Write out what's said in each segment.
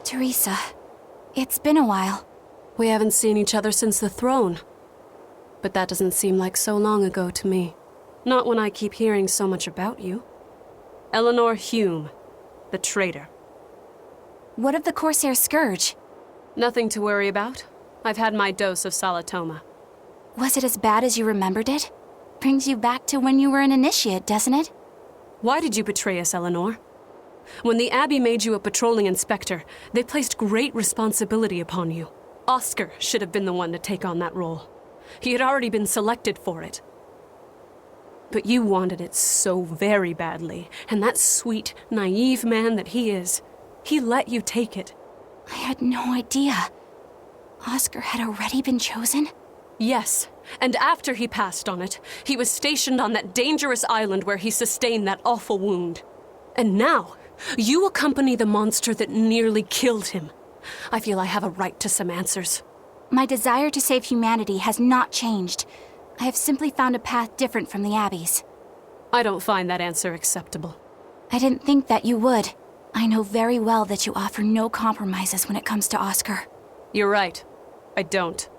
Teresa, it's been a while. We haven't seen each other since the throne. But that doesn't seem like so long ago to me. Not when I keep hearing so much about you. Eleanor Hume, the traitor. What of the Corsair Scourge? Nothing to worry about. I've had my dose of Salatoma. Was it as bad as you remembered it? Brings you back to when you were an initiate, doesn't it? Why did you betray us, Eleanor? When the Abbey made you a patrolling inspector, they placed great responsibility upon you. Oscar should have been the one to take on that role. He had already been selected for it. But you wanted it so very badly, and that sweet, naive man that he is, he let you take it. I had no idea. Oscar had already been chosen? Yes, and after he passed on it, he was stationed on that dangerous island where he sustained that awful wound. And now, you accompany the monster that nearly killed him. I feel I have a right to some answers. My desire to save humanity has not changed. I have simply found a path different from the Abbey's. I don't find that answer acceptable. I didn't think that you would. I know very well that you offer no compromises when it comes to Oscar. You're right. I don't.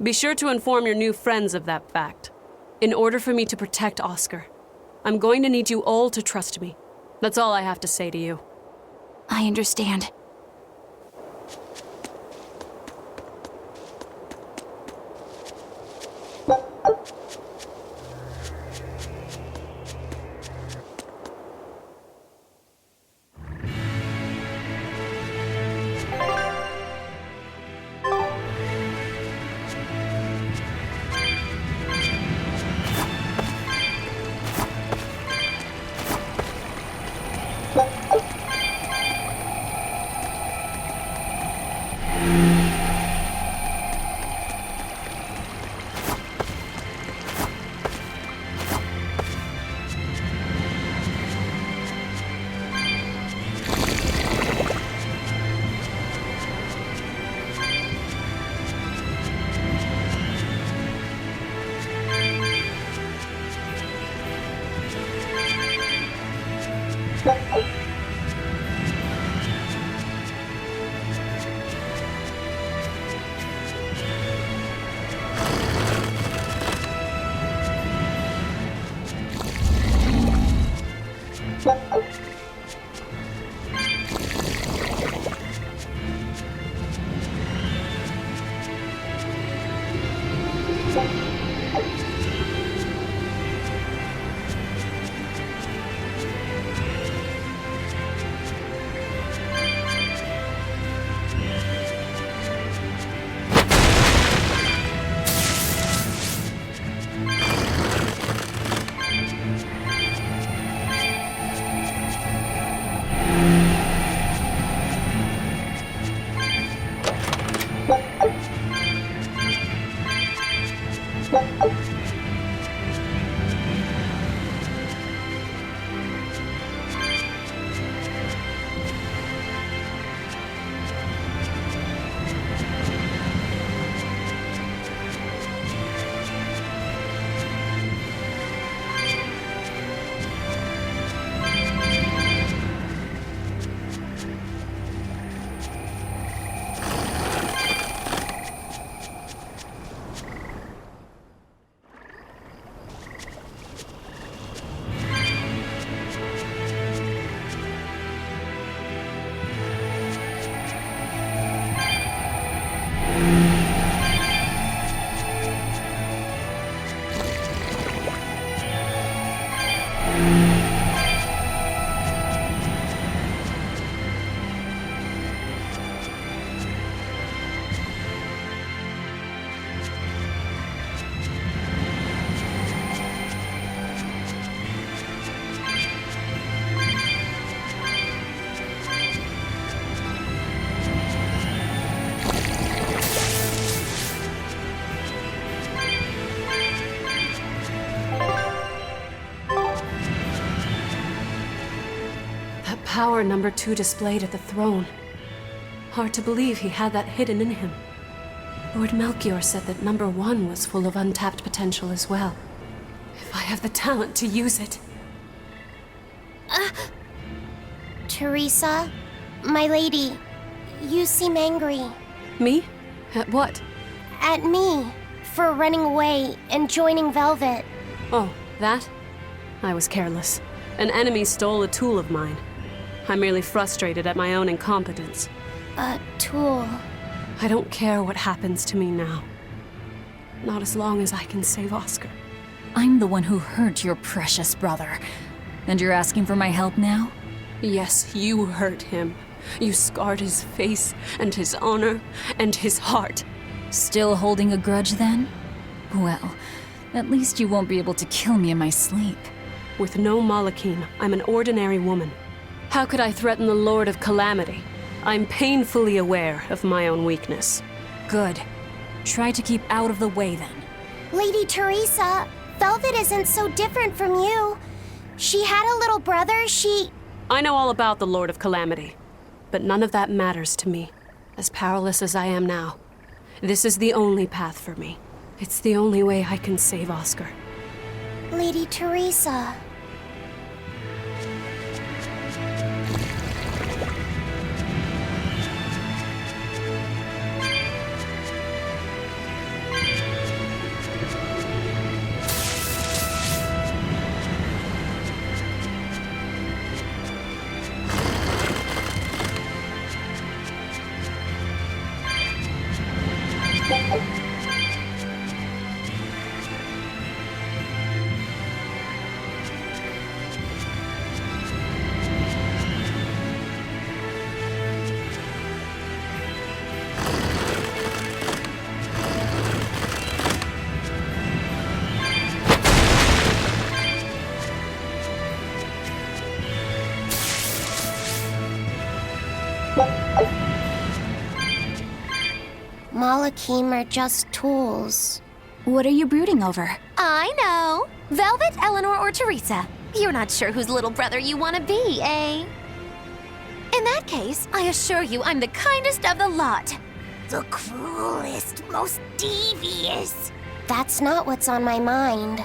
Be sure to inform your new friends of that fact. In order for me to protect Oscar, I'm going to need you all to trust me. That's all I have to say to you. I understand. Power number 2 displayed at the throne. Hard to believe he had that hidden in him. Lord Melchior said that number 1 was full of untapped potential as well. If I have the talent to use it. Teresa, my lady, You seem angry. Me? At what? At me. For running away and joining Velvet. Oh, that? I was careless. An enemy stole a tool of mine. I'm merely frustrated at my own incompetence. A tool. I don't care what happens to me now. Not as long as I can save Oscar. I'm the one who hurt your precious brother. And you're asking for my help now? Yes, you hurt him. You scarred his face, and his honor, and his heart. Still holding a grudge then? Well, at least you won't be able to kill me in my sleep. With no Malachim, I'm an ordinary woman. How could I threaten the Lord of Calamity? I'm painfully aware of my own weakness. Good. Try to keep out of the way then. Lady Teresa, Velvet isn't so different from you. She had a little brother, I know all about the Lord of Calamity, but none of that matters to me. As powerless as I am now, this is the only path for me. It's the only way I can save Oscar. Lady Teresa. Malachim are just tools. What are you brooding over? I know. Velvet, Eleanor, or Teresa. You're not sure whose little brother you want to be, eh? In that case, I assure you I'm the kindest of the lot. The cruelest, most devious. That's not what's on my mind.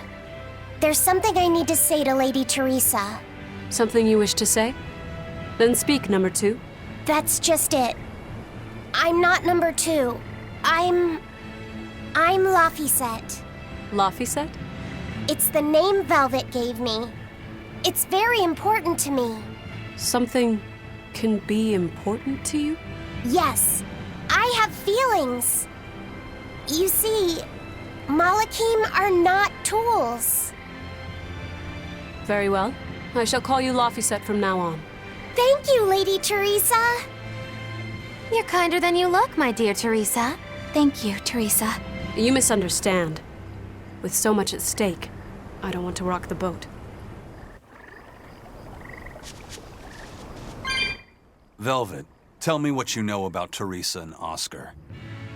There's something I need to say to Lady Teresa. Something you wish to say? Then speak, number 2. That's just it. I'm not number 2. I'm Laphicet. Laphicet? It's the name Velvet gave me. It's very important to me. Something can be important to you? Yes, I have feelings. You see, Malachim are not tools. Very well. I shall call you Laphicet from now on. Thank you, Lady Teresa. You're kinder than you look, my dear Teresa. Thank you, Teresa. You misunderstand. With so much at stake, I don't want to rock the boat. Velvet, tell me what you know about Teresa and Oscar.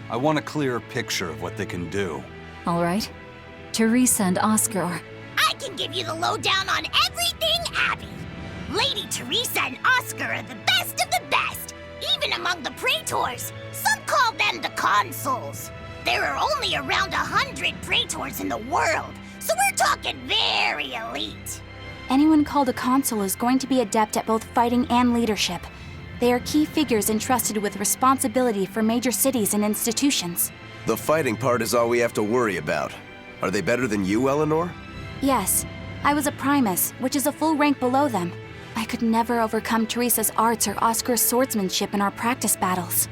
I want a clear picture of what they can do. All right. Teresa and Oscar are... I can give you the lowdown on everything Abby. Lady Teresa and Oscar are the best of the best, even among the praetors. Some call them the consuls. There are only around 100 praetors in the world, so we're talking very elite. Anyone called a consul is going to be adept at both fighting and leadership. They are key figures entrusted with responsibility for major cities and institutions. The fighting part is all we have to worry about. Are they better than you, Eleanor? Yes, I was a primus, which is a full rank below them. I could never overcome Teresa's arts or Oscar's swordsmanship in our practice battles.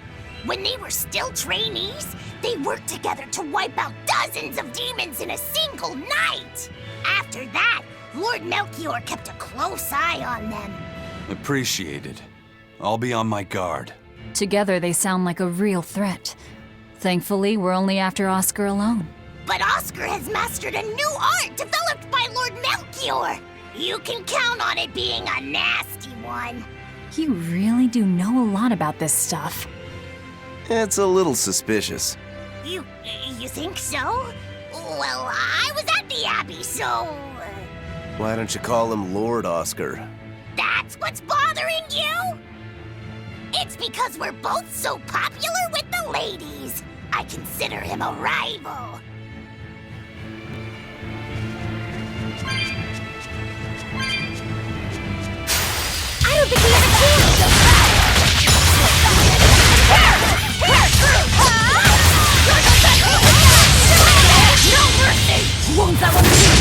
When they were still trainees, they worked together to wipe out dozens of demons in a single night. After that, Lord Melchior kept a close eye on them. Appreciated. I'll be on my guard. Together they sound like a real threat. Thankfully, we're only after Oscar alone. But Oscar has mastered a new art developed by Lord Melchior. You can count on it being a nasty one. You really do know a lot about this stuff. It's a little suspicious. You think so? Well, I was at the Abbey, so... Why don't you call him Lord Oscar? That's what's bothering you? It's because we're both so popular with the ladies. I consider him a rival. I don't think we have a chance. wounds I will see.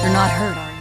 You're not hurt, are you?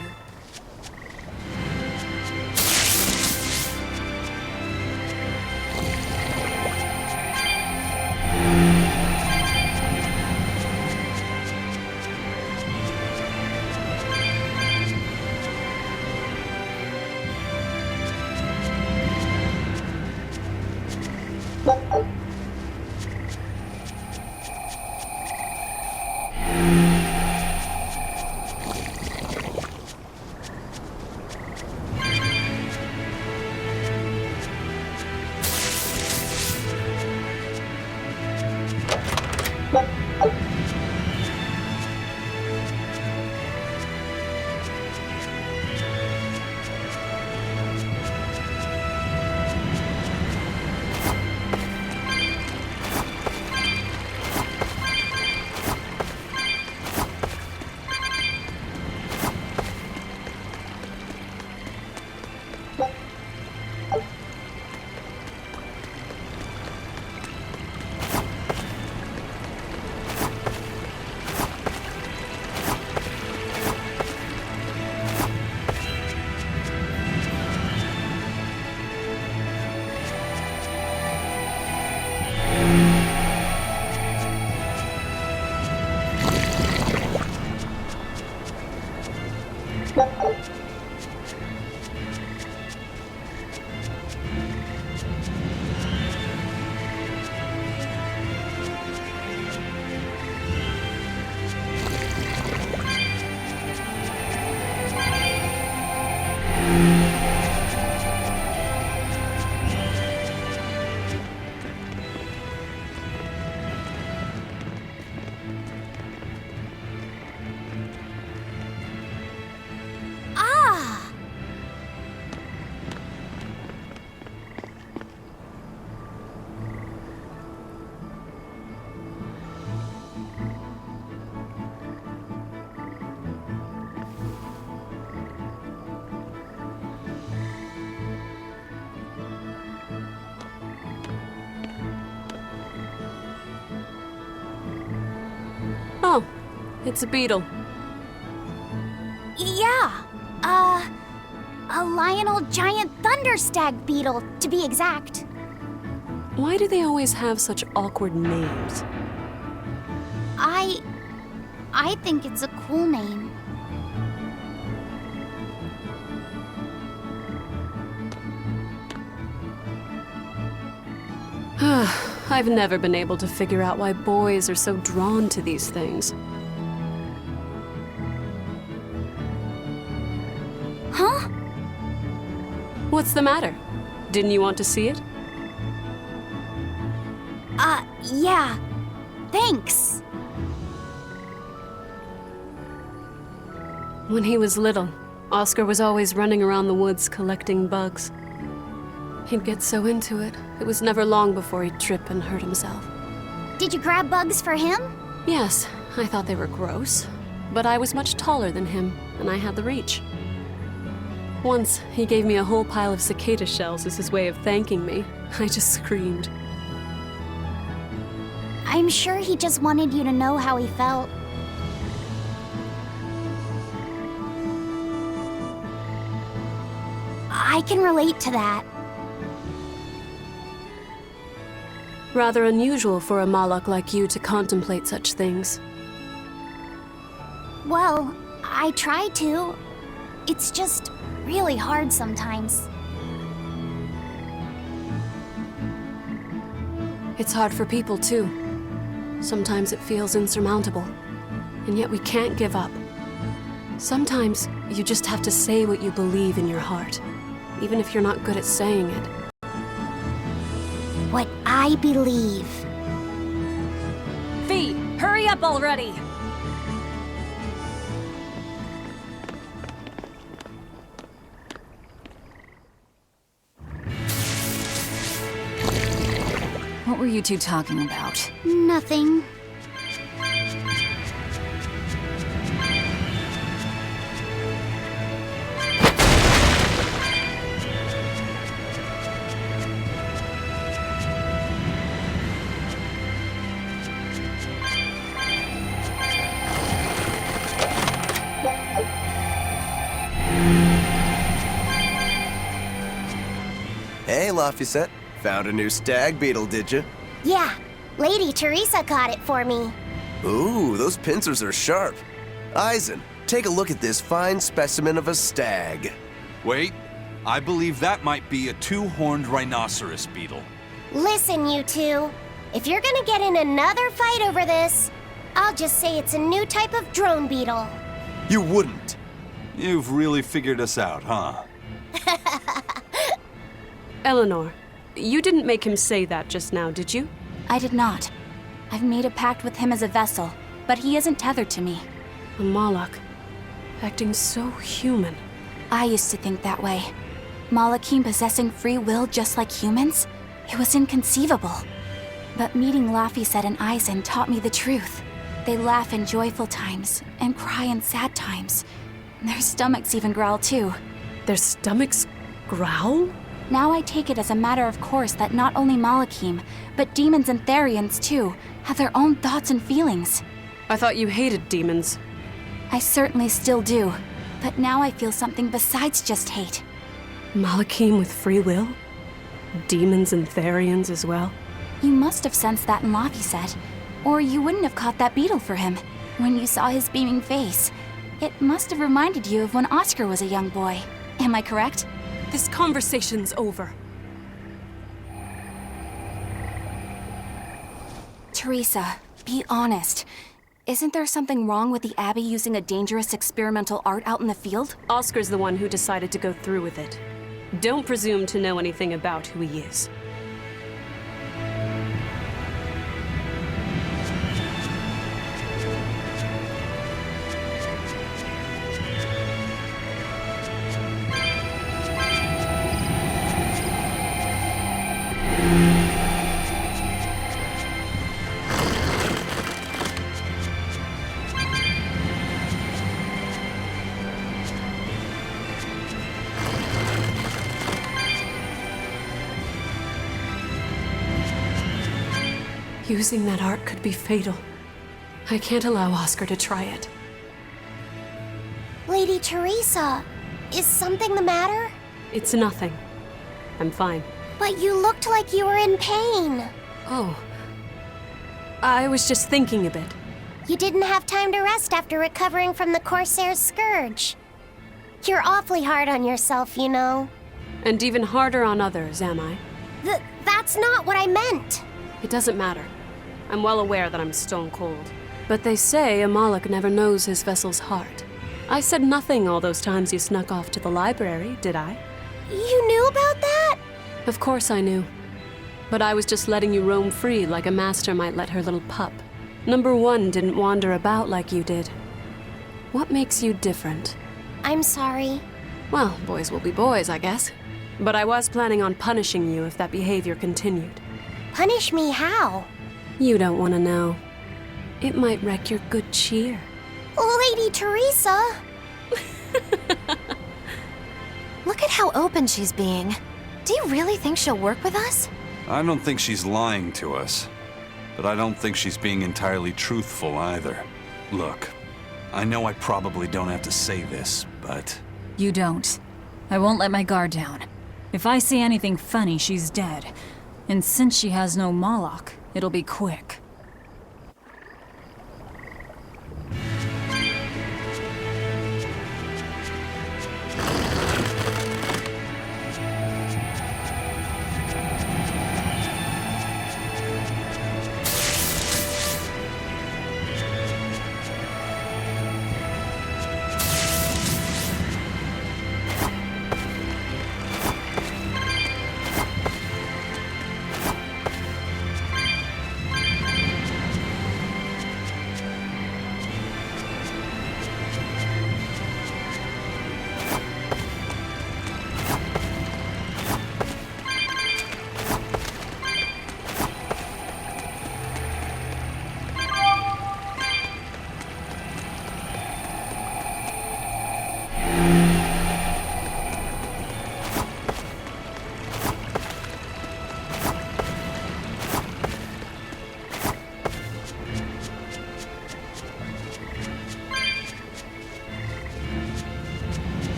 Oh, it's a beetle. Yeah, a Lionel giant thunder stag beetle, to be exact. Why do they always have such awkward names? I think it's a cool name. I've never been able to figure out why boys are so drawn to these things. Huh? What's the matter? Didn't you want to see it? Yeah. Thanks. When he was little, Oscar was always running around the woods collecting bugs. He'd get so into it, it was never long before he'd trip and hurt himself. Did you grab bugs for him? Yes, I thought they were gross, but I was much taller than him, and I had the reach. Once, he gave me a whole pile of cicada shells as his way of thanking me. I just screamed. I'm sure he just wanted you to know how he felt. I can relate to that. Rather unusual for a Malak like you to contemplate such things. Well, I try to. It's just really hard sometimes. It's hard for people, too. Sometimes it feels insurmountable, and yet we can't give up. Sometimes you just have to say what you believe in your heart, even if you're not good at saying it. What I believe. Fee, hurry up already! What were you two talking about? Nothing. Hey, Laphicet. Found a new stag beetle, did you? Yeah, Lady Teresa caught it for me. Ooh, those pincers are sharp. Eisen, take a look at this fine specimen of a stag. Wait, I believe that might be a two-horned rhinoceros beetle. Listen, you two. If you're gonna get in another fight over this, I'll just say it's a new type of drone beetle. You wouldn't. You've really figured us out, huh? Eleanor, you didn't make him say that just now, did you? I did not. I've made a pact with him as a vessel, but he isn't tethered to me. A Malak, acting so human. I used to think that way. Malakim possessing free will just like humans? It was inconceivable. But meeting Laphicet and Eisen taught me the truth. They laugh in joyful times and cry in sad times. Their stomachs even growl too. Their stomachs growl? Now I take it as a matter of course that not only Malakim, but demons and Therians too, have their own thoughts and feelings. I thought you hated demons. I certainly still do, but now I feel something besides just hate. Malakim with free will? Demons and Therians as well? You must have sensed that in Laphicet, or you wouldn't have caught that beetle for him. When you saw his beaming face, it must have reminded you of when Oscar was a young boy. Am I correct? This conversation's over. Teresa, be honest. Isn't there something wrong with the Abbey using a dangerous experimental art out in the field? Oscar's the one who decided to go through with it. Don't presume to know anything about who he is. Using that art could be fatal. I can't allow Oscar to try it. Lady Teresa, is something the matter? It's nothing. I'm fine. But you looked like you were in pain. Oh. I was just thinking a bit. You didn't have time to rest after recovering from the Corsair's scourge. You're awfully hard on yourself, you know. And even harder on others, am I? That's not what I meant. It doesn't matter. I'm well aware that I'm stone cold. But they say a Malak never knows his vessel's heart. I said nothing all those times you snuck off to the library, did I? You knew about that? Of course I knew. But I was just letting you roam free like a master might let her little pup. Number one didn't wander about like you did. What makes you different? I'm sorry. Well, boys will be boys, I guess. But I was planning on punishing you if that behavior continued. Punish me how? You don't want to know. It might wreck your good cheer. Lady Teresa! Look at how open she's being. Do you really think she'll work with us? I don't think she's lying to us. But I don't think she's being entirely truthful either. Look, I know I probably don't have to say this, but... You don't. I won't let my guard down. If I see anything funny, she's dead. And since she has no Malak, it'll be quick.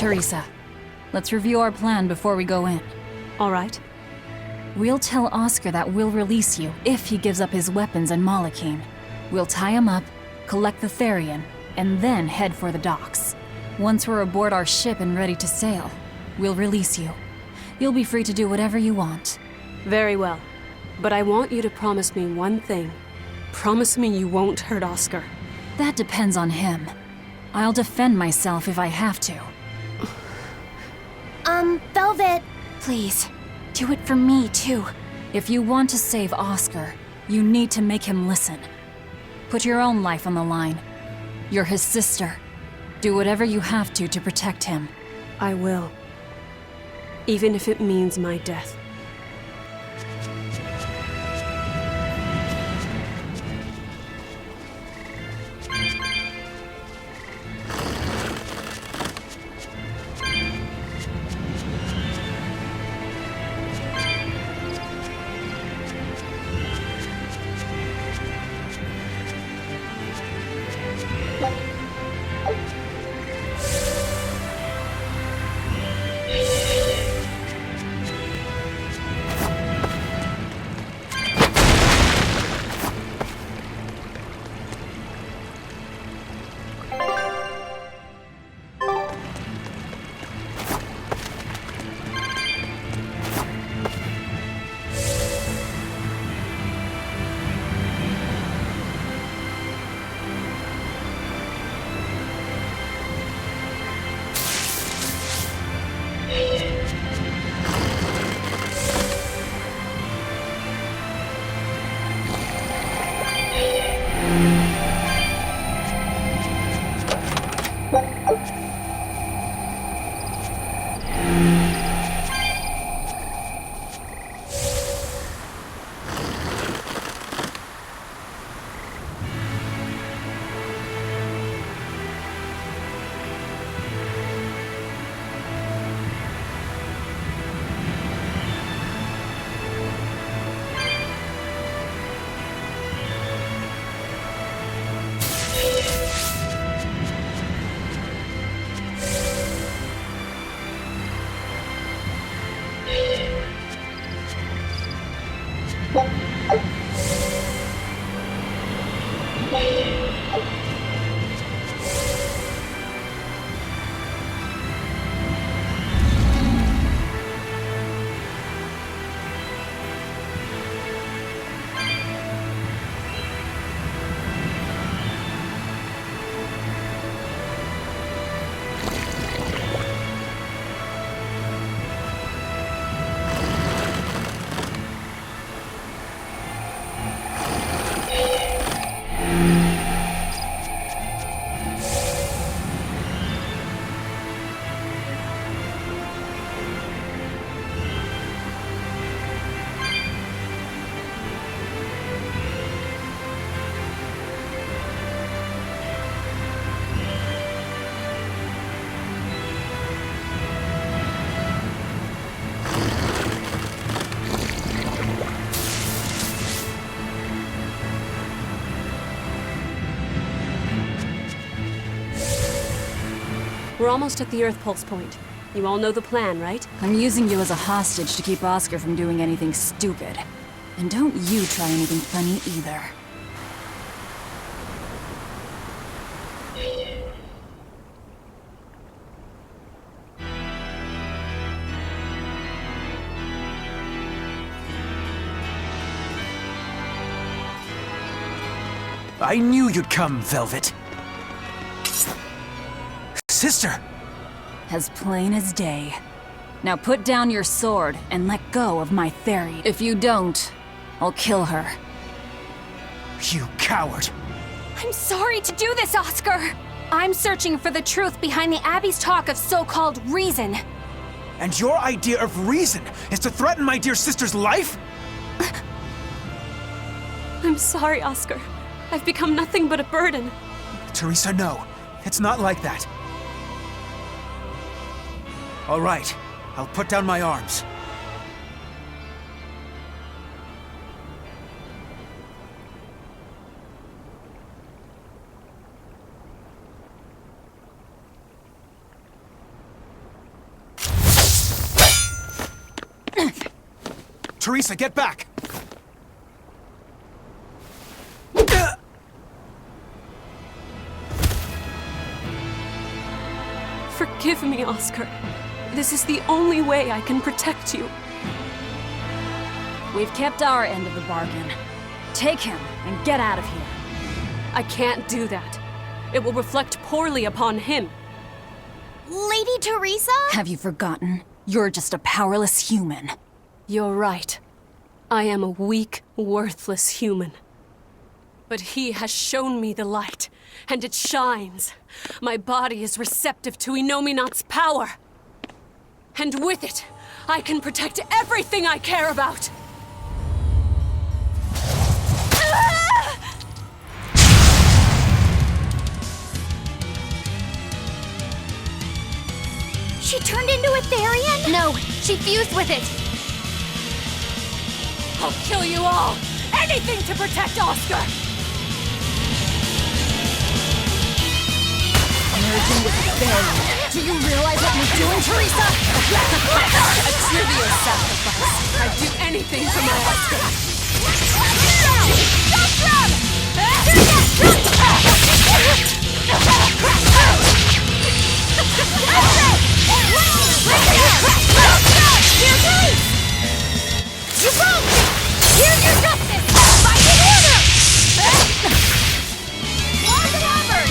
Teresa, let's review our plan before we go in. All right. We'll tell Oscar that we'll release you if he gives up his weapons and Malachim. We'll tie him up, collect the Therian, and then head for the docks. Once we're aboard our ship and ready to sail, we'll release you. You'll be free to do whatever you want. Very well. But I want you to promise me one thing. Promise me you won't hurt Oscar. That depends on him. I'll defend myself if I have to. Velvet. Please, do it for me, too. If you want to save Oscar, you need to make him listen. Put your own life on the line. You're his sister. Do whatever you have to protect him. I will. Even if it means my death. We're almost at the Earth Pulse Point. You all know the plan, right? I'm using you as a hostage to keep Oscar from doing anything stupid. And don't you try anything funny either. I knew you'd come, Velvet. Sister! As plain as day. Now put down your sword and let go of my theory. If you don't, I'll kill her. You coward! I'm sorry to do this, Oscar! I'm searching for the truth behind the Abbey's talk of so-called reason. And your idea of reason is to threaten my dear sister's life? I'm sorry, Oscar. I've become nothing but a burden. Teresa, no. It's not like that. All right. I'll put down my arms. Teresa, get back! Forgive me, Oscar. This is the only way I can protect you. We've kept our end of the bargain. Take him and get out of here. I can't do that. It will reflect poorly upon him. Lady Teresa? Have you forgotten? You're just a powerless human. You're right. I am a weak, worthless human. But he has shown me the light, and it shines. My body is receptive to Inominat's power. And with it, I can protect everything I care about. She turned into a Therian? No, she fused with it. I'll kill you all! Anything to protect Oscar! Merging with the Therian. Do you realize what you're doing, Teresa? A trivial sacrifice. I'd do anything for my Oscar. You broke! Here's your justice! Fight in order! Walk him over!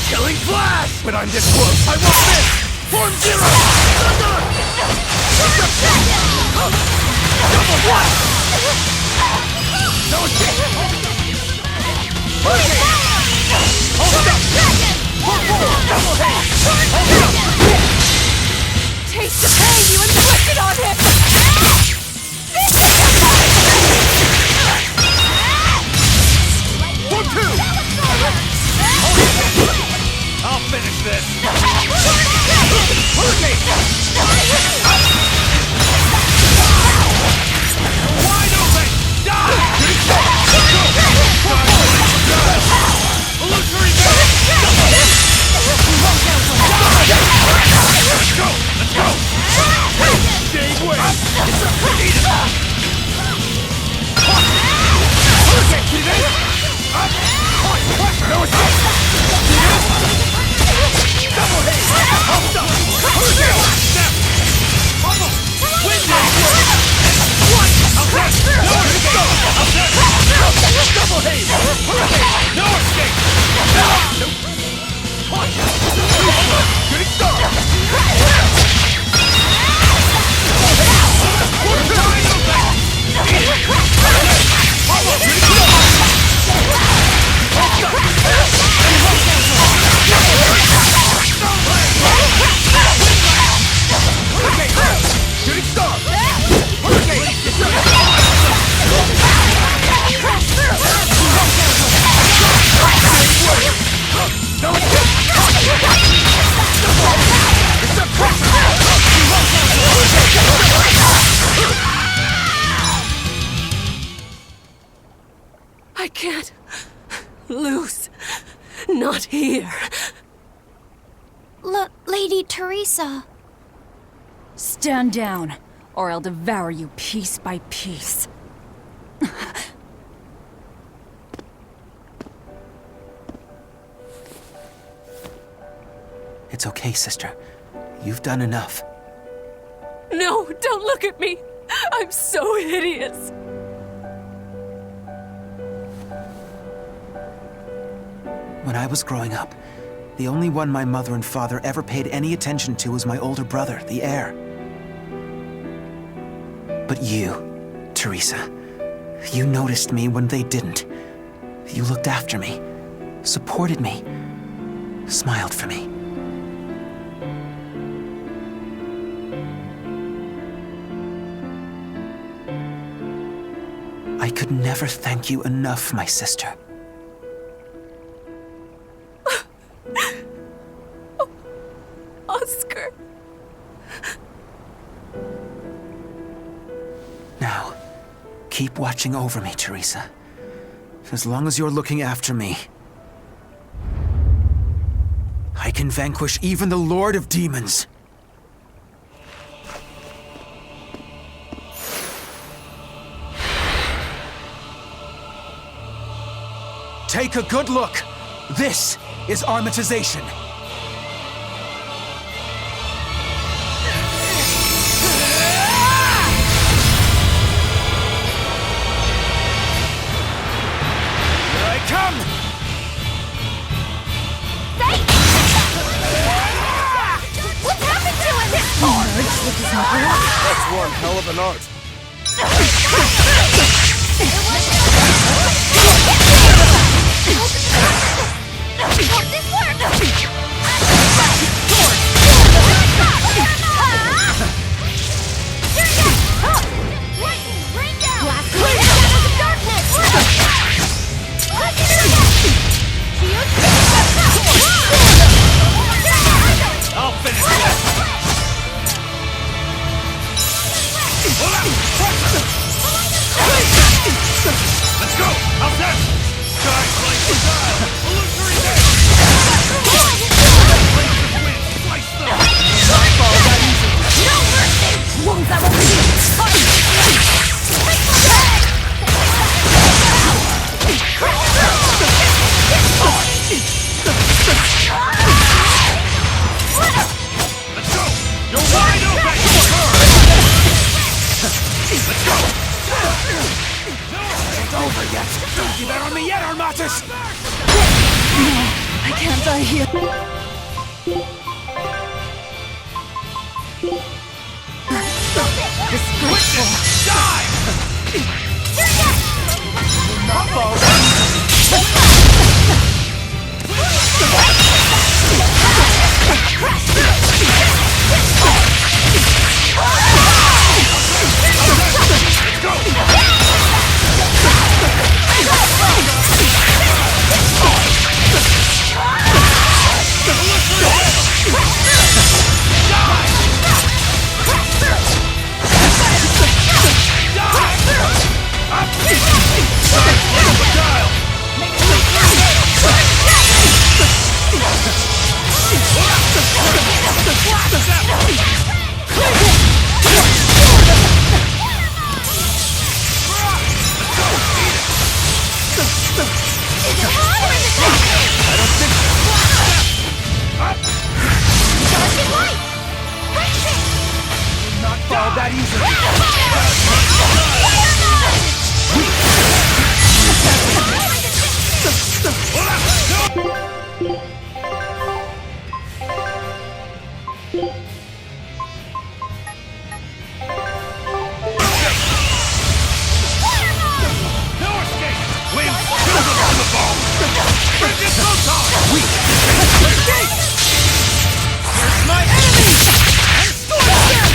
Killing flash! But I'm this close! I won't miss! Form zero! Double one! No escape! Okay! Hold up! Form four! Double hit! Hold up! Taste the pain you inflicted on him! Form two! I'll finish this! Hurricane! Wide open! Die! Illusory base! Let's go! Let's go! Stay away! Eat it! Hurricane! See this? No escape! See this? Double hit! Hold up! Hurricane! Snap! here. Lady Teresa. Stand down, or I'll devour you piece by piece. It's okay, sister. You've done enough. No, don't look at me. I'm so hideous. When I was growing up, the only one my mother and father ever paid any attention to was my older brother, the heir. But you, Teresa, you noticed me when they didn't. You looked after me, supported me, smiled for me. I could never thank you enough, my sister. Oscar. Now, keep watching over me, Teresa. As long as you're looking after me, I can vanquish even the Lord of Demons. Take a good look. This is Armatization. Here I come! What's happened to him? That's one hell of an art. Won't this work? I'll finish this! Let's go! How's that? Guys, like the dial! Illusory hit! Laser wind! Slice them! Nightfall got easy! No mercy! Wounds that will Let's go! You're wide open! Let's go! It's over yet. Don't give out on me yet, Armatis! I can't die here. Disgraceful! Die! Not fall Let's go! Not fall that easily! No escape! Wind, kill them on the ball! Bring it Photon! Weak! Escape! Here's my enemy! And storm them!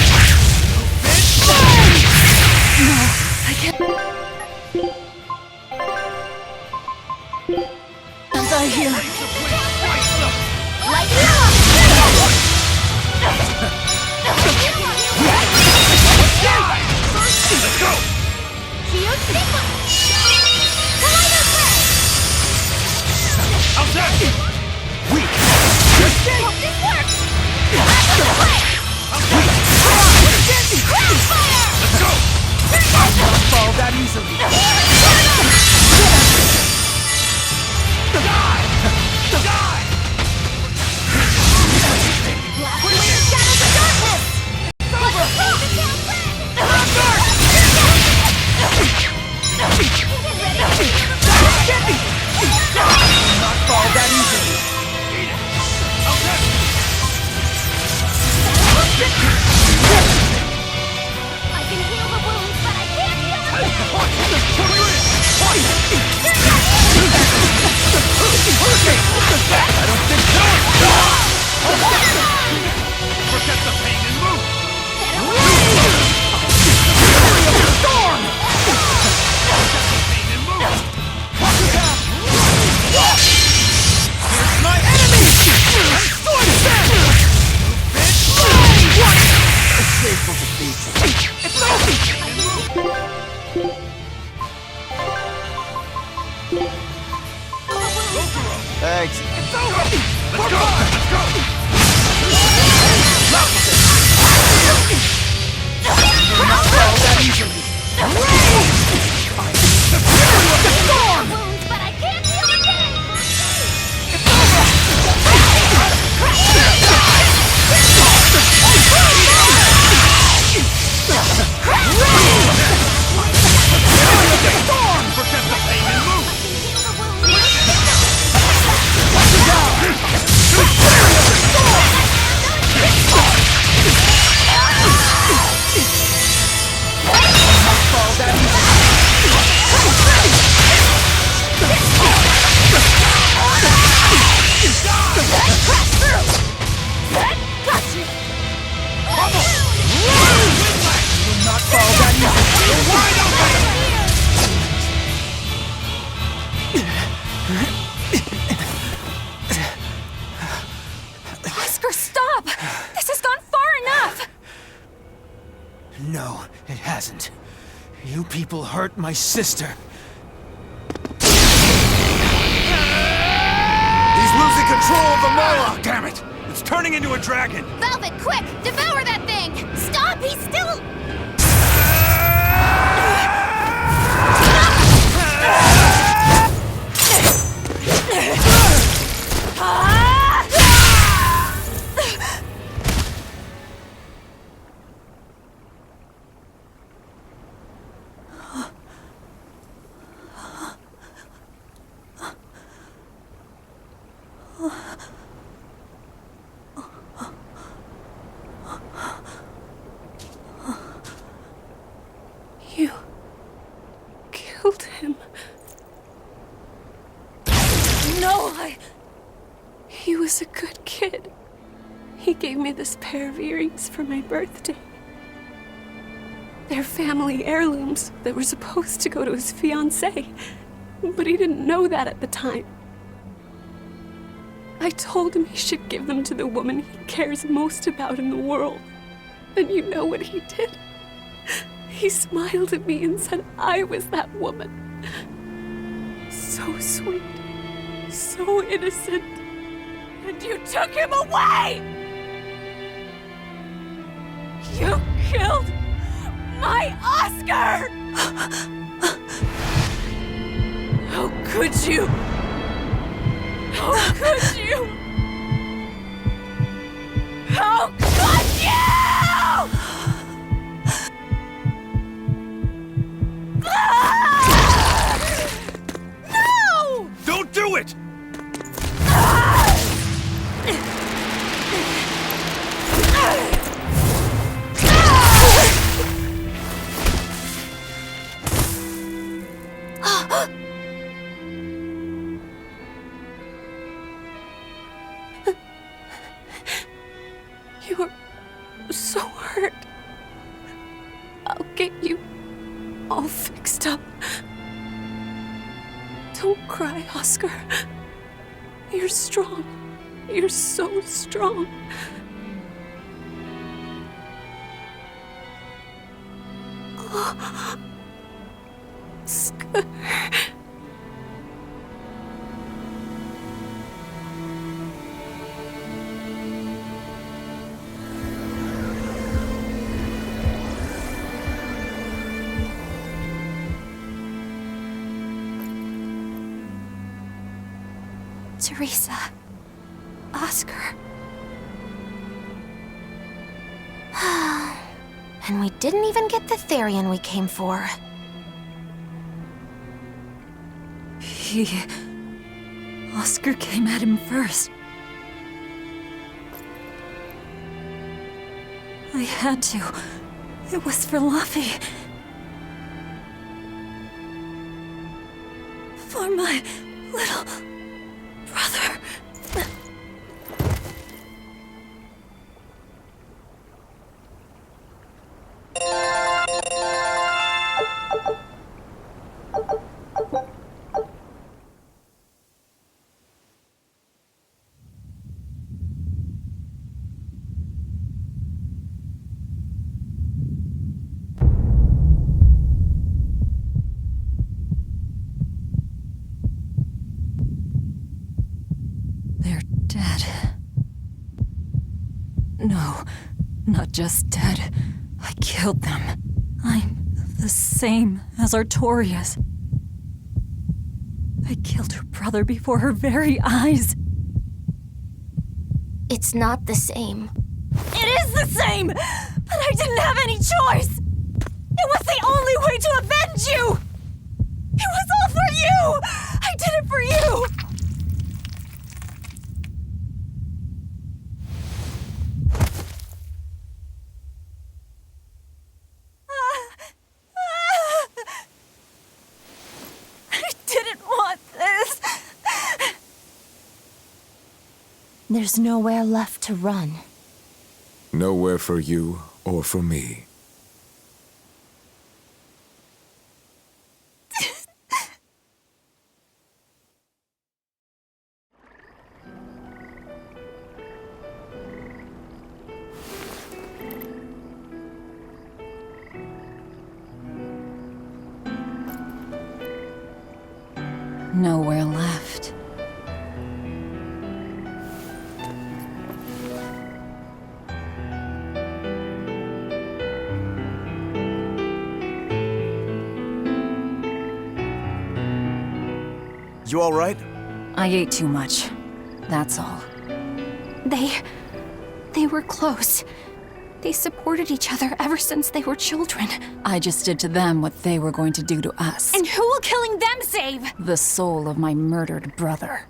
hasn't. You people hurt my sister. He's losing control of the Moloch! Damn it! It's turning into a dragon! Velvet, quick! Devour that thing! Stop! He's still... You killed him. No, He was a good kid. He gave me this pair of earrings for my birthday. They're family heirlooms that were supposed to go to his fiancée, but he didn't know that at the time. I told him he should give them to the woman he cares most about in the world. And you know what he did? He smiled at me and said I was that woman. So sweet, so innocent. And you took him away! You killed my Oscar! How could you? How could you? How could you? No! Don't do it! You're so hurt. I'll get you all fixed up. Don't cry, Oscar. You're strong. You're so strong. Oscar. Teresa. Oscar. And we didn't even get the Therian we came for. Oscar came at him first. I had to. It was for Luffy. For my little brother. They're dead. No, not just dead. I killed them. I'm the same as Artorius. I killed her brother before her very eyes. It's not the same. It is the same! But I didn't have any choice! It was the only way to avenge you! It was all for you! I did it for you! I didn't want this! There's nowhere left to run. Nowhere for you or for me. Nowhere left. You all right? I ate too much. That's all. They were close. They supported each other ever since they were children. I just did to them what they were going to do to us. And who will killing them save? The soul of my murdered brother.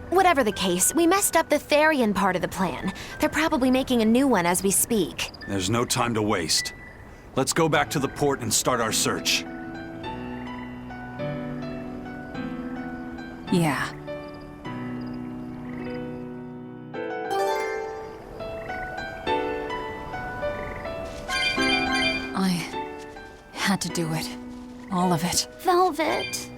Whatever the case, we messed up the Therian part of the plan. They're probably making a new one as we speak. There's no time to waste. Let's go back to the port and start our search. Yeah. I had to do it. All of it. Velvet.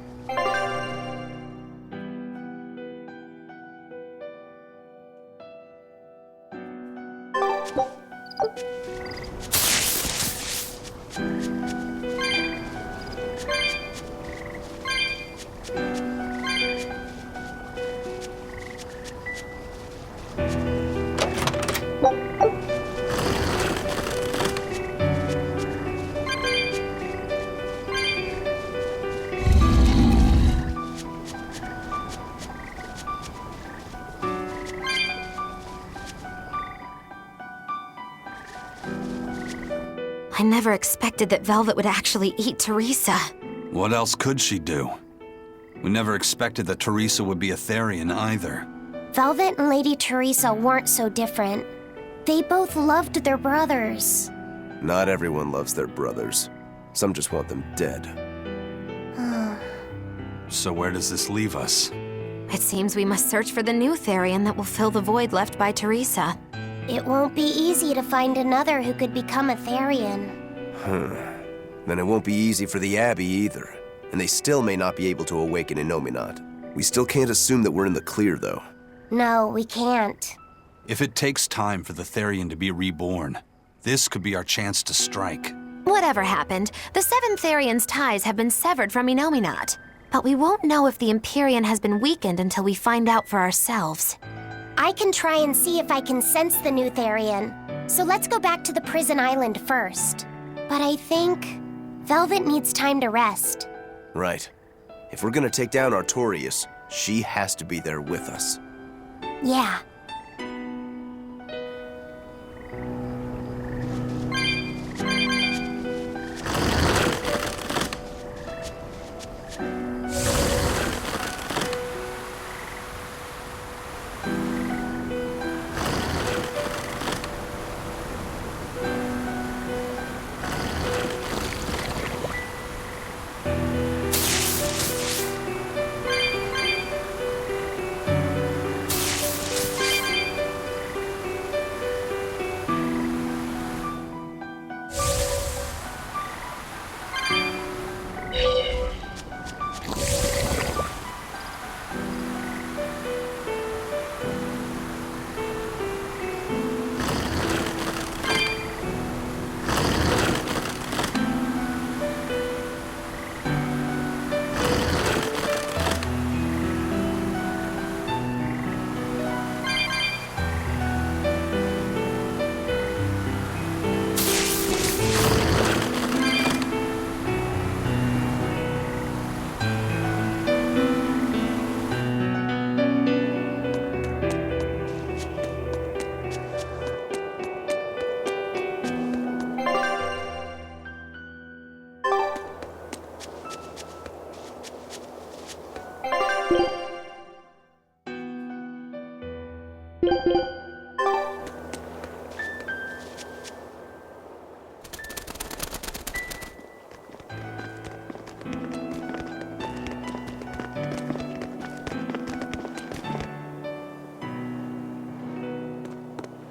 I never expected that Velvet would actually eat Teresa. What else could she do? We never expected that Teresa would be a Therian either. Velvet and Lady Teresa weren't so different. They both loved their brothers. Not everyone loves their brothers. Some just want them dead. So where does this leave us? It seems we must search for the new Therian that will fill the void left by Teresa. It won't be easy to find another who could become a Therian. Then it won't be easy for the Abbey either. And they still may not be able to awaken Innominat. We still can't assume that we're in the clear, though. No, we can't. If it takes time for the Therian to be reborn, this could be our chance to strike. Whatever happened, the seven Therian's ties have been severed from Innominat. But we won't know if the Empyrean has been weakened until we find out for ourselves. I can try and see if I can sense the new Therian. So let's go back to the prison island first. But I think Velvet needs time to rest. Right. If we're gonna take down Artorius, she has to be there with us. Yeah.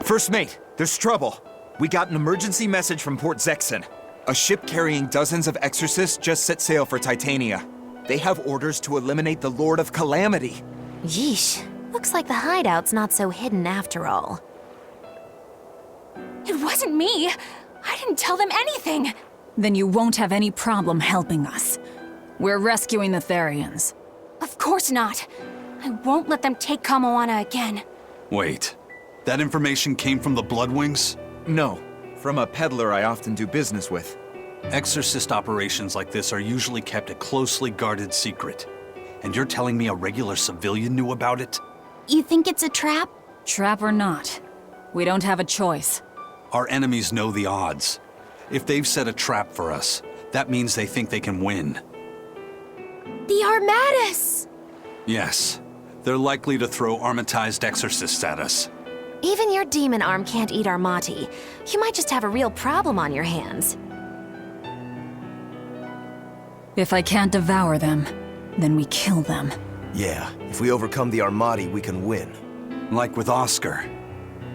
First mate, there's trouble. We got an emergency message from Port Zekson. A ship carrying dozens of exorcists just set sail for Titania. They have orders to eliminate the Lord of Calamity. Yeesh. Looks like the hideout's not so hidden after all. It wasn't me. I didn't tell them anything. Then you won't have any problem helping us. We're rescuing the Therians. Of course not. I won't let them take Kamoana again. Wait. That information came from the Bloodwings? No, from a peddler I often do business with. Exorcist operations like this are usually kept a closely guarded secret. And you're telling me a regular civilian knew about it? You think it's a trap? Trap or not, we don't have a choice. Our enemies know the odds. If they've set a trap for us, that means they think they can win. The Armatis! Yes. They're likely to throw armatized exorcists at us. Even your demon arm can't eat Armati. You might just have a real problem on your hands. If I can't devour them, then we kill them. Yeah, if we overcome the Armati, we can win. Like with Oscar.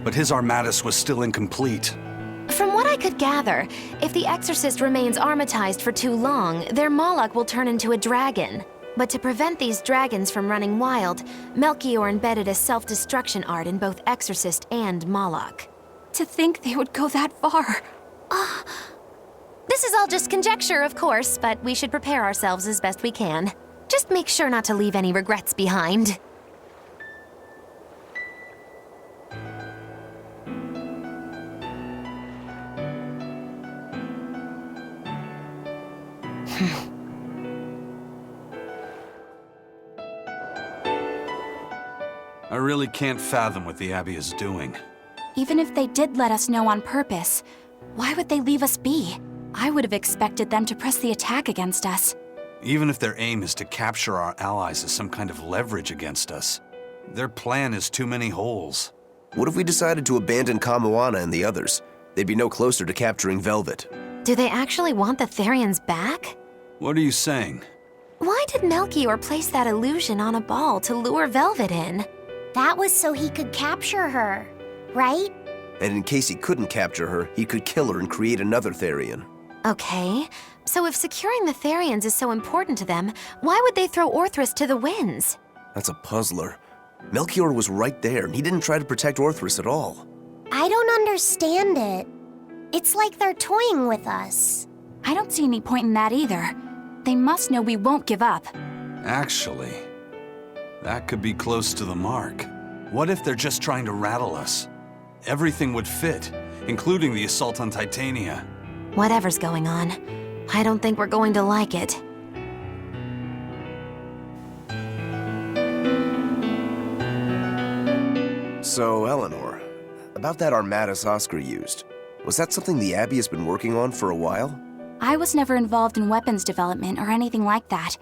But his Armatis was still incomplete. From what I could gather, if the Exorcist remains armatized for too long, their Moloch will turn into a dragon. But to prevent these dragons from running wild, Melchior embedded a self-destruction art in both Exorcist and Moloch. To think they would go that far. This is all just conjecture, of course, but we should prepare ourselves as best we can. Just make sure not to leave any regrets behind. I really can't fathom what the Abbey is doing. Even if they did let us know on purpose, why would they leave us be? I would have expected them to press the attack against us. Even if their aim is to capture our allies as some kind of leverage against us, their plan is too many holes. What if we decided to abandon Kamoana and the others? They'd be no closer to capturing Velvet. Do they actually want the Therians back? What are you saying? Why did Melchior place that illusion on a ball to lure Velvet in? That was so he could capture her, right? And in case he couldn't capture her, he could kill her and create another Therian. Okay, so if securing the Therians is so important to them, why would they throw Orthrus to the winds? That's a puzzler. Melchior was right there, and he didn't try to protect Orthrus at all. I don't understand it. It's like they're toying with us. I don't see any point in that either. They must know we won't give up. Actually, that could be close to the mark. What if they're just trying to rattle us? Everything would fit, including the assault on Titania. Whatever's going on, I don't think we're going to like it. So, Eleanor, about that Armatis Oscar used, was that something the Abbey has been working on for a while? I was never involved in weapons development or anything like that,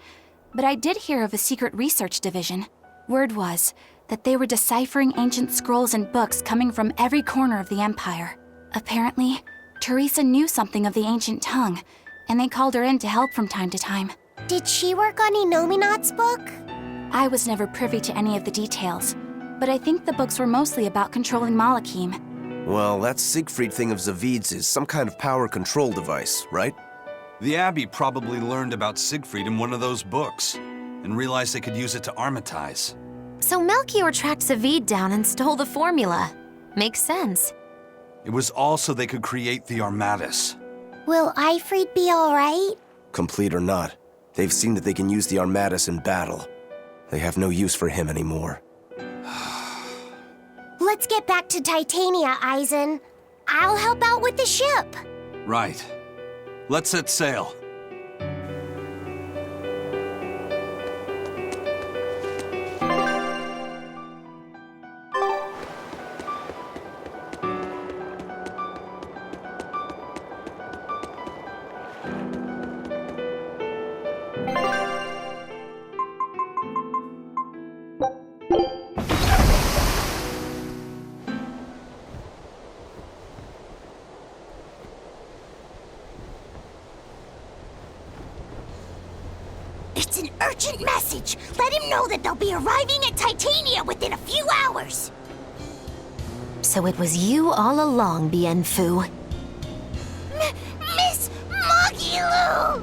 but I did hear of a secret research division. Word was that they were deciphering ancient scrolls and books coming from every corner of the Empire. Apparently, Teresa knew something of the ancient tongue, and they called her in to help from time to time. Did she work on Inominat's book? I was never privy to any of the details, but I think the books were mostly about controlling Malachim. Well, that Siegfried thing of Zavid's is some kind of power control device, right? The Abbey probably learned about Siegfried in one of those books, and realized they could use it to armatize. So Melchior tracked Zavid down and stole the formula. Makes sense. It was all so they could create the Armatis. Will Ifrid be alright? Complete or not, they've seen that they can use the Armatis in battle. They have no use for him anymore. Let's get back to Titania, Eisen. I'll help out with the ship. Right. Let's set sail. It's an urgent message. Let him know that they'll be arriving at Titania within a few hours. So it was you all along, Bienfu. Miss Magilu!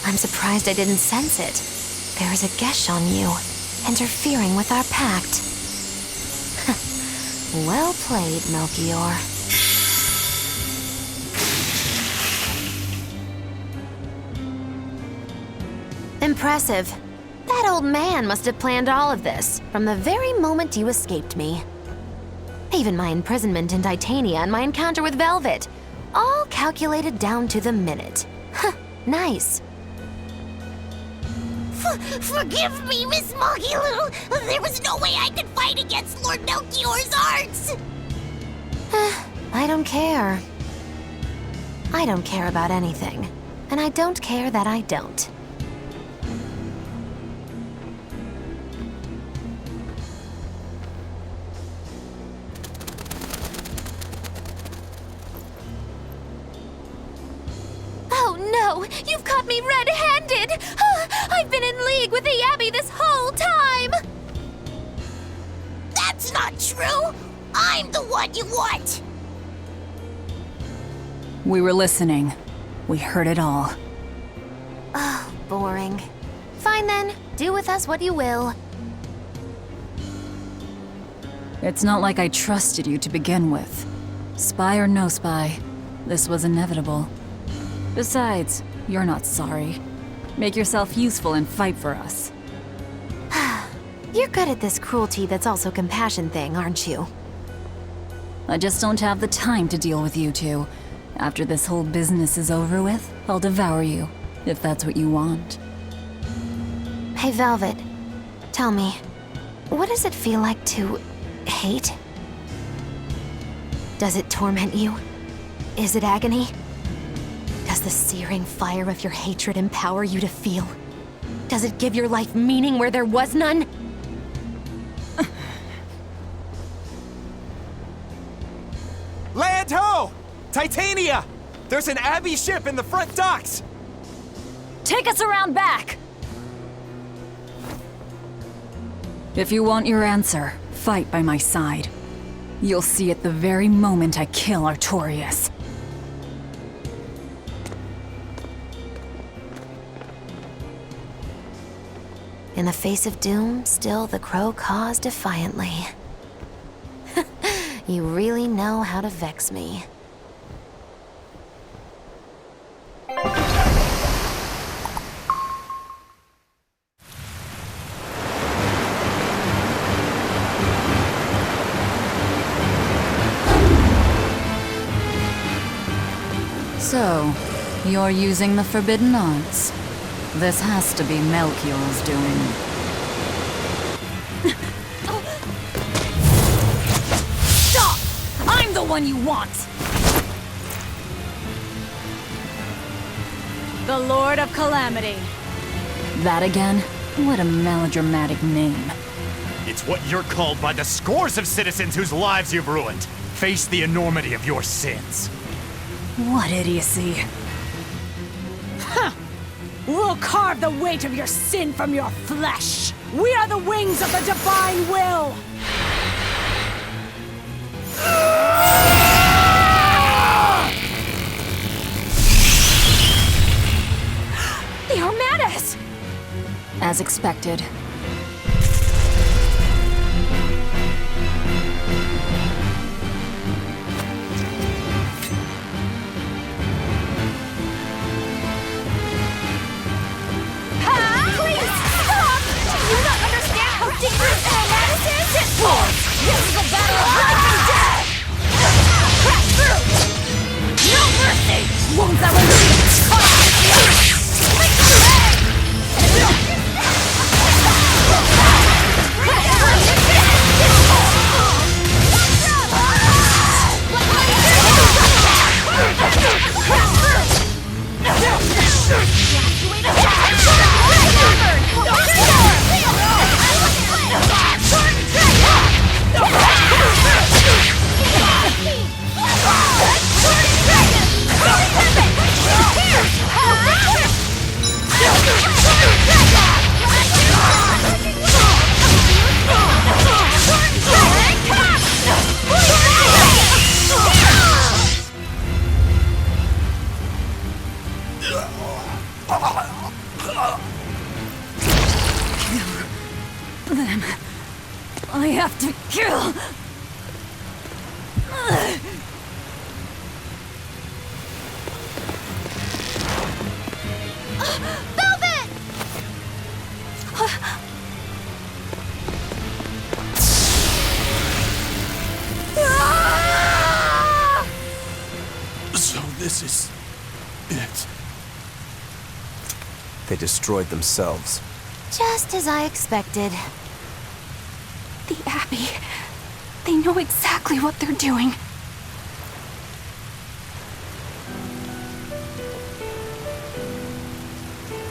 I'm surprised I didn't sense it. There is a gesh on you, interfering with our pact. Well played, Melchior. Impressive. That old man must have planned all of this from the very moment you escaped me. Even my imprisonment in Titania and my encounter with Velvet, all calculated down to the minute. Huh, nice. Forgive me, Miss Moggy Little. There was no way I could fight against Lord Melchior's arts. I don't care. I don't care about anything. And I don't care that I don't. Oh no! You've caught me red-handed! I've been in league with the Abbey this whole time! That's not true. I'm the one you want. We were listening. We heard it all. Oh, boring. Fine then, do with us what you will. It's not like I trusted you to begin with. Spy or no spy, this was inevitable. Besides, you're not sorry. Make yourself useful and fight for us. You're good at this cruelty that's also compassion thing, aren't you? I just don't have the time to deal with you two. After this whole business is over with, I'll devour you, if that's what you want. Hey, Velvet. Tell me, what does it feel like to hate? Does it torment you? Is it agony? Does the searing fire of your hatred empower you to feel? Does it give your life meaning where there was none? Land ho! Titania! There's an Abbey ship in the front docks! Take us around back! If you want your answer, fight by my side. You'll see it the very moment I kill Artorius. In the face of doom, still the crow caws defiantly. You really know how to vex me. So, you're using the forbidden arts. This has to be Melchior's doing. Stop! I'm the one you want! The Lord of Calamity. That again? What a melodramatic name. It's what you're called by the scores of citizens whose lives you've ruined. Face the enormity of your sins. What idiocy. We'll carve the weight of your sin from your flesh! We are the wings of the divine will! The Armatis! As expected. Dangerous Armatis is! This is a battle of life and death! Crash through! No mercy! Wounds that will leave! Make the way! Them. I have to kill. Velvet! So this is it. They destroyed themselves. Just as I expected. The Abbey. They know exactly what they're doing.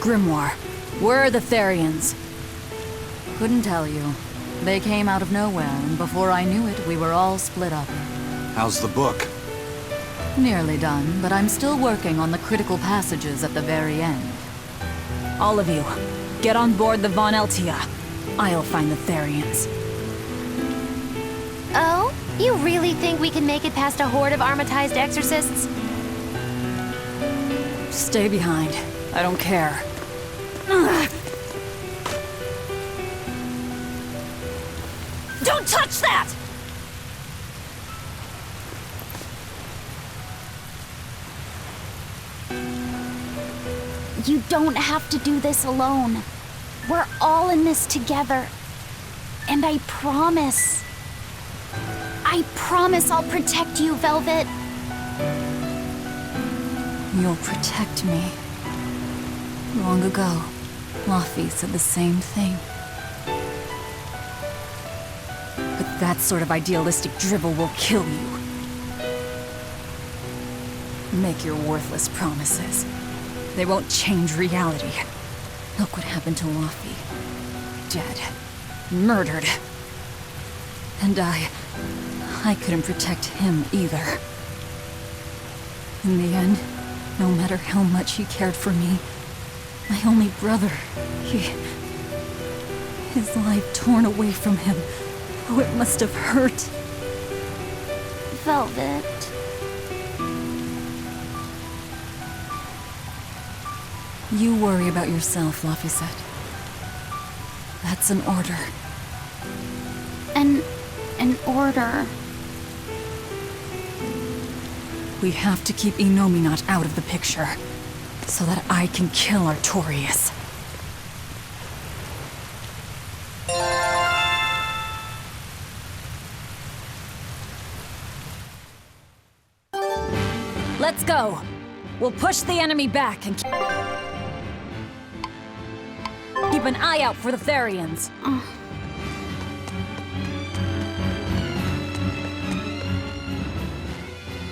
Grimoire, where are the Therians? Couldn't tell you. They came out of nowhere, and before I knew it, we were all split up. How's the book? Nearly done, but I'm still working on the critical passages at the very end. All of you, get on board the Von Eltia. I'll find the Therians. Oh? You really think we can make it past a horde of armatized exorcists? Stay behind. I don't care. Don't touch that! You don't have to do this alone. We're all in this together. And I promise I'll protect you, Velvet. You'll protect me. Long ago, Laffy said the same thing. But that sort of idealistic drivel will kill you. Make your worthless promises. They won't change reality. Look what happened to Laffy. Dead. Murdered. And I couldn't protect him either. In the end, no matter how much he cared for me, my only brother, his life torn away from him. Oh, it must have hurt. Velvet. You worry about yourself, Laffy said. That's an order. An order. We have to keep Innominat out of the picture, so that I can kill Artorius. Let's go! We'll push the enemy back and keep an eye out for the Therians.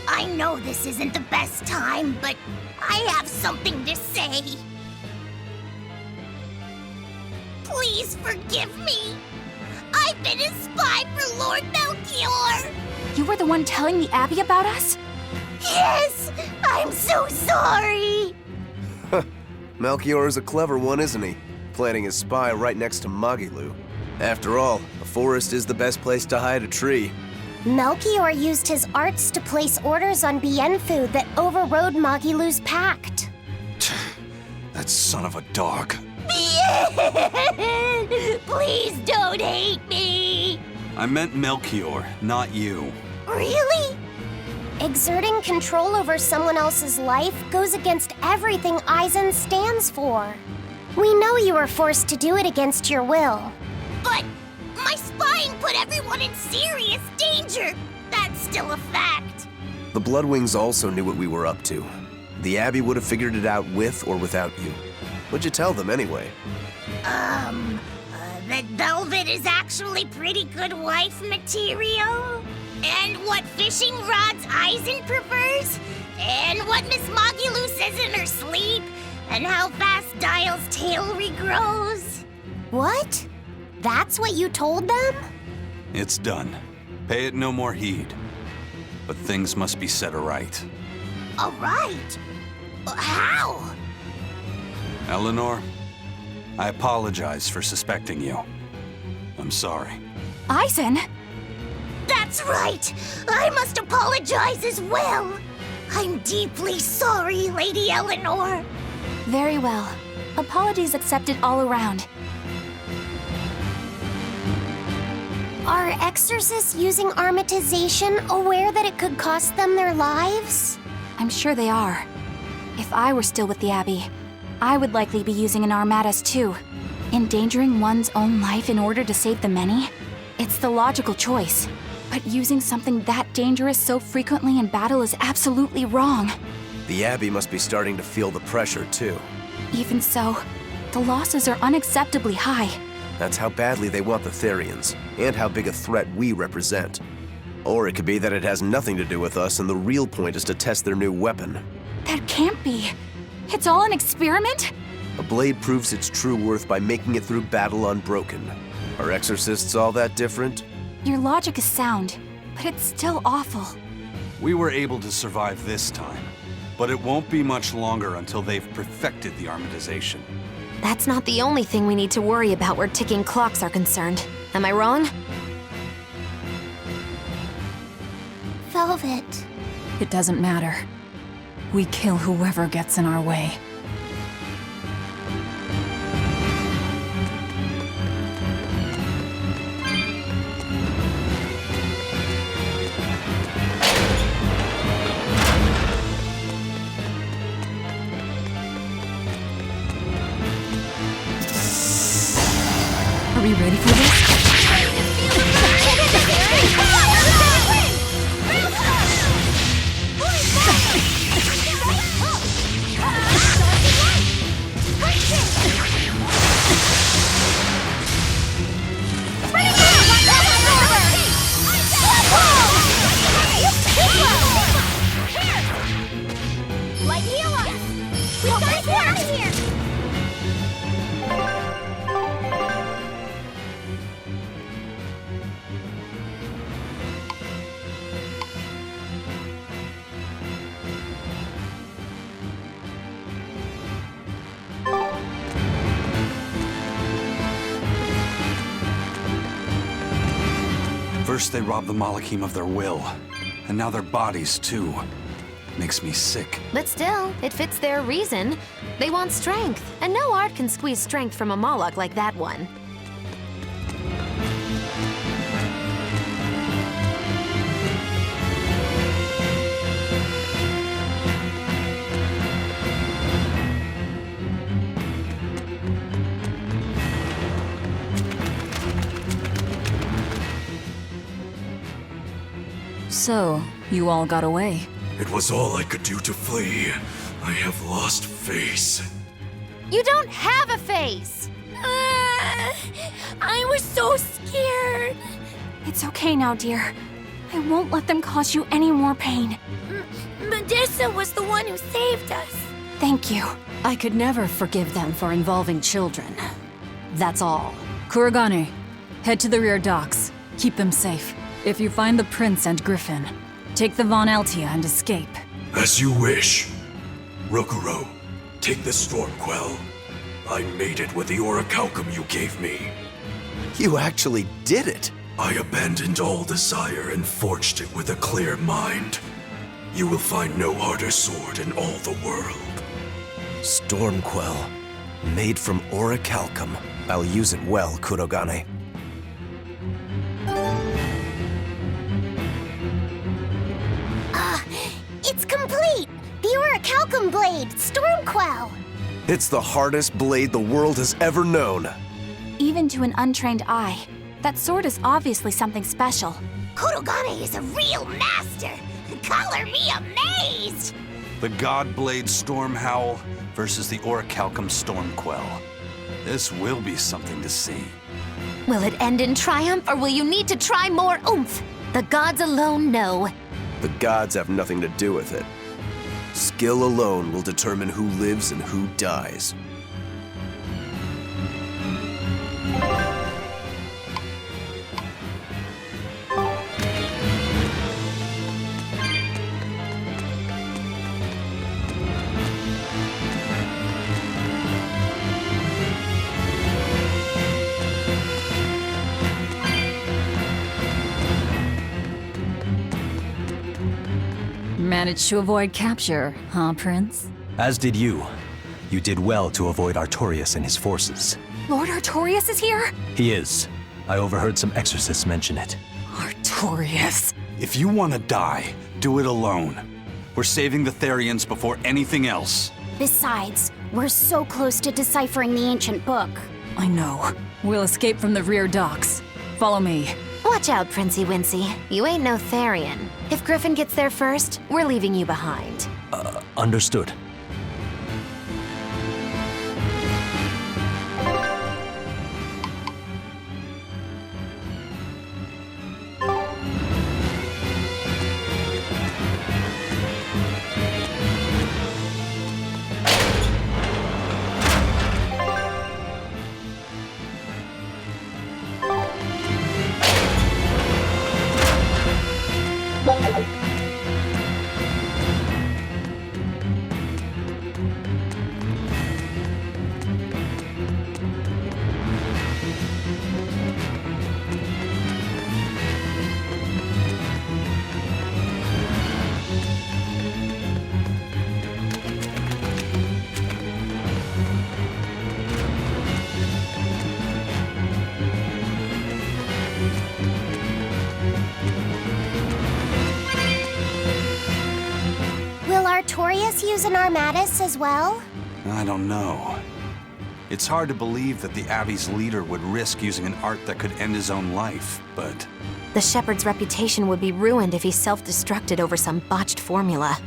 I know this isn't the best time, but I have something to say. Please forgive me. I've been a spy for Lord Melchior. You were the one telling the Abbey about us? Yes, I'm so sorry. Melchior is a clever one, isn't he? Planting his spy right next to Magilu. After all, a forest is the best place to hide a tree. Melchior used his arts to place orders on Bienfu that overrode Magilu's pact. That son of a dog. Please don't hate me. I meant Melchior, not you. Really? Exerting control over someone else's life goes against everything Eisen stands for. We know you were forced to do it against your will. But my spying put everyone in serious danger. That's still a fact. The Bloodwings also knew what we were up to. The Abbey would have figured it out with or without you. What'd you tell them anyway? That Velvet is actually pretty good wife material? And what fishing rods Eisen prefers? And what Miss Magilu says in her sleep? And how fast Dial's tail regrows? What? That's what you told them? It's done. Pay it no more heed. But things must be set aright. All right. How? Eleanor, I apologize for suspecting you. I'm sorry. Eisen? That's right! I must apologize as well! I'm deeply sorry, Lady Eleanor! Very well. Apologies accepted all around. Are exorcists using Armatization aware that it could cost them their lives? I'm sure they are. If I were still with the Abbey, I would likely be using an Armatis too. Endangering one's own life in order to save the many? It's the logical choice. But using something that dangerous so frequently in battle is absolutely wrong. The Abbey must be starting to feel the pressure, too. Even so, the losses are unacceptably high. That's how badly they want the Therians, and how big a threat we represent. Or it could be that it has nothing to do with us, and the real point is to test their new weapon. That can't be. It's all an experiment? A blade proves its true worth by making it through battle unbroken. Are exorcists all that different? Your logic is sound, but it's still awful. We were able to survive this time, but it won't be much longer until they've perfected the Armatization. That's not the only thing we need to worry about where ticking clocks are concerned. Am I wrong? Velvet. It doesn't matter. We kill whoever gets in our way. Are we ready for this? Like heal us! We gotta get out of here! First they robbed the Malachim of their will, and now their bodies too. Makes me sick. But still, it fits their reason. They want strength, and no art can squeeze strength from a Moloch like that one. So, you all got away. It was all I could do to flee. I have lost face. You don't have a face! I was so scared. It's okay now, dear. I won't let them cause you any more pain. Medusa was the one who saved us. Thank you. I could never forgive them for involving children. That's all. Kurogane, head to the rear docks. Keep them safe. If you find the Prince and Griffin, take the Von Altia and escape. As you wish. Rokuro, take the storm quell. I made it with the orichalcum you gave me. You actually did it! I abandoned all desire and forged it with a clear mind. You will find no harder sword in all the world. Stormquell. Made from orichalcum. I'll use it well, Kurogane. It's complete! The orichalcum blade, Stormquell! It's the hardest blade the world has ever known. Even to an untrained eye, that sword is obviously something special. Kurogane is a real master! Color me amazed! The Godblade Storm Howl versus the Orichalcum Stormquell. This will be something to see. Will it end in triumph, or will you need to try more oomph? The gods alone know. The gods have nothing to do with it. Skill alone will determine who lives and who dies. Managed to avoid capture, huh, Prince? As did you. You did well to avoid Artorius and his forces. Lord Artorius is here? He is. I overheard some exorcists mention it. Artorius. If you want to die, do it alone. We're saving the Therians before anything else. Besides, we're so close to deciphering the ancient book. I know. We'll escape from the rear docks. Follow me. Watch out, Princey Wincy. You ain't no Therian. If Griffin gets there first, we're leaving you behind. Understood. Will Artorius use an Armatis as well? I don't know. It's hard to believe that the Abbey's leader would risk using an art that could end his own life, but... The Shepherd's reputation would be ruined if he self-destructed over some botched formula.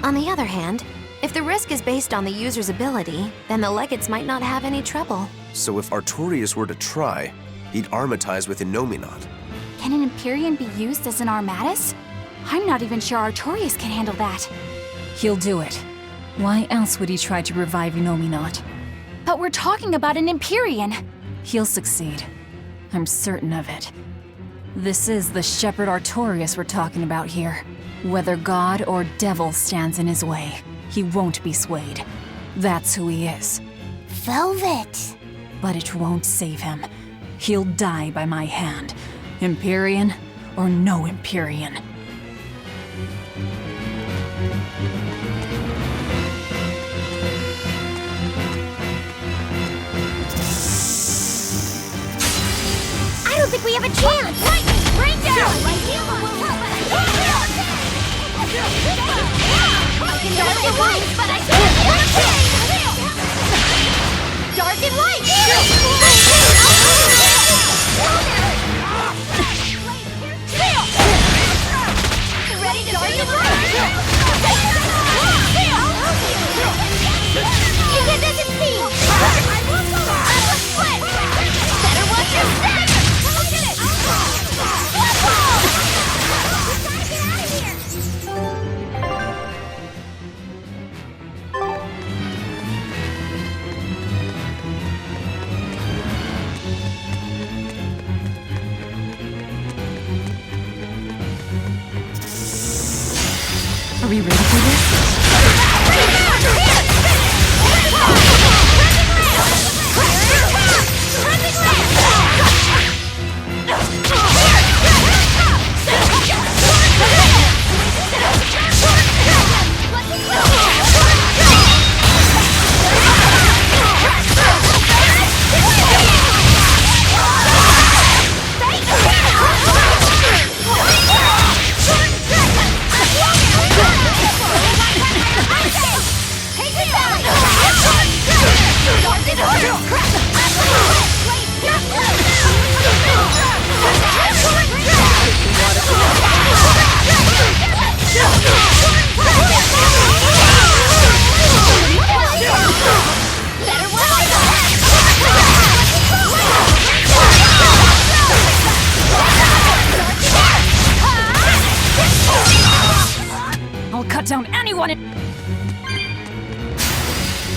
On the other hand, if the risk is based on the user's ability, then the Legates might not have any trouble. So if Artorius were to try, he'd armatize with Innominat. Can an Empyrean be used as an Armatis? I'm not even sure Artorius can handle that. He'll do it. Why else would he try to revive Innominat? But we're talking about an Empyrean. He'll succeed. I'm certain of it. This is the Shepherd Artorius we're talking about here. Whether God or devil stands in his way, he won't be swayed. That's who he is. Velvet. But it won't save him. He'll die by my hand. Empyrean or no Empyrean. I don't think we have a chance! Bring down! I can dark and light, but I can't dark and light! Ready to dark and light! Incandescent! Better watch your step! Are we ready for this? I'll cut down anyone in... Are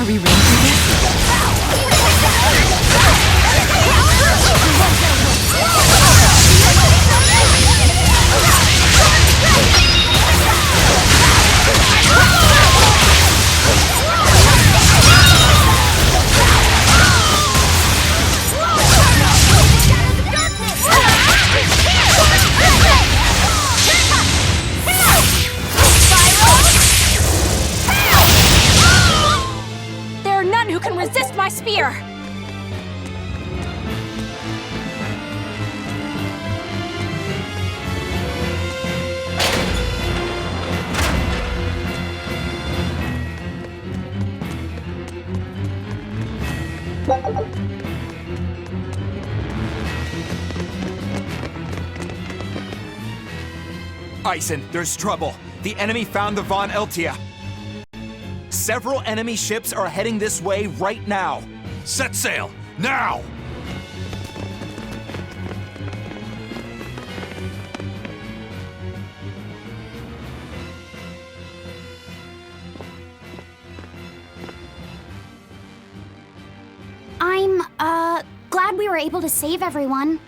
we ready for this? There are none who can resist my spear! Eisen, there's trouble. The enemy found the Von Eltia. Several enemy ships are heading this way right now. Set sail, now! I'm, glad we were able to save everyone.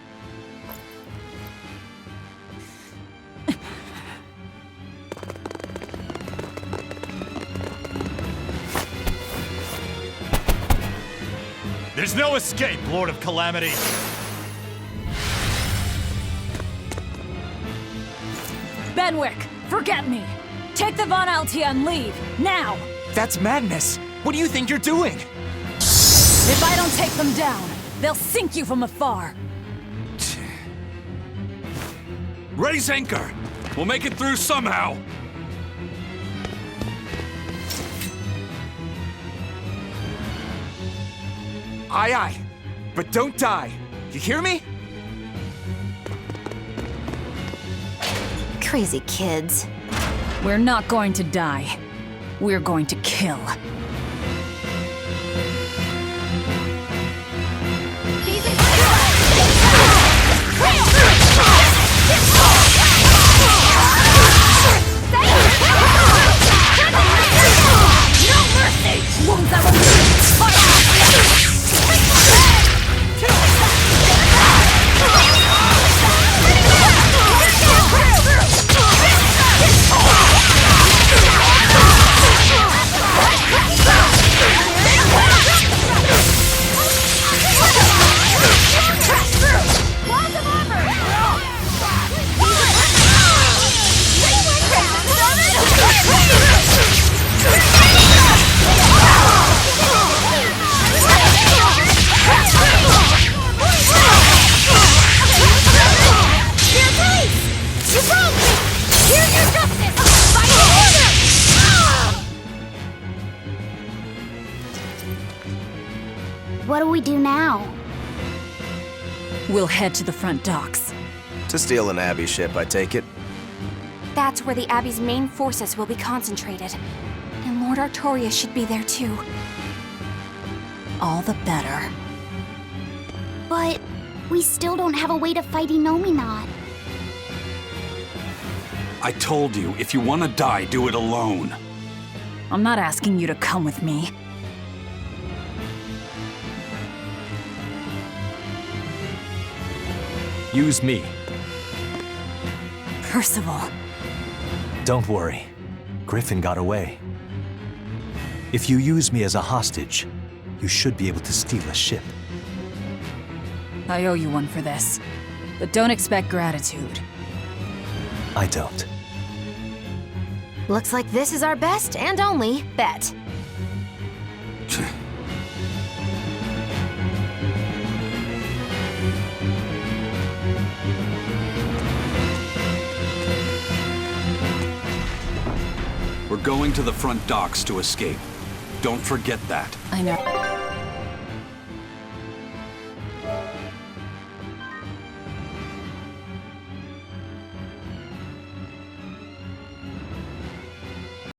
There's no escape, Lord of Calamity! Benwick, forget me! Take the Von Altia and leave, now! That's madness! What do you think you're doing? If I don't take them down, they'll sink you from afar! Raise anchor! We'll make it through somehow! Aye, aye. But don't die. You hear me? Crazy kids. We're not going to die. We're going to kill. What do we do now? We'll head to the front docks. To steal an Abbey ship, I take it? That's where the Abbey's main forces will be concentrated. And Lord Artorius should be there too. All the better. But we still don't have a way to fight Inominat. I told you, if you want to die, do it alone. I'm not asking you to come with me. Use me. Percival. Don't worry. Griffin got away. If you use me as a hostage, you should be able to steal a ship. I owe you one for this. But don't expect gratitude. I don't. Looks like this is our best and only bet. We're going to the front docks to escape. Don't forget that. I know.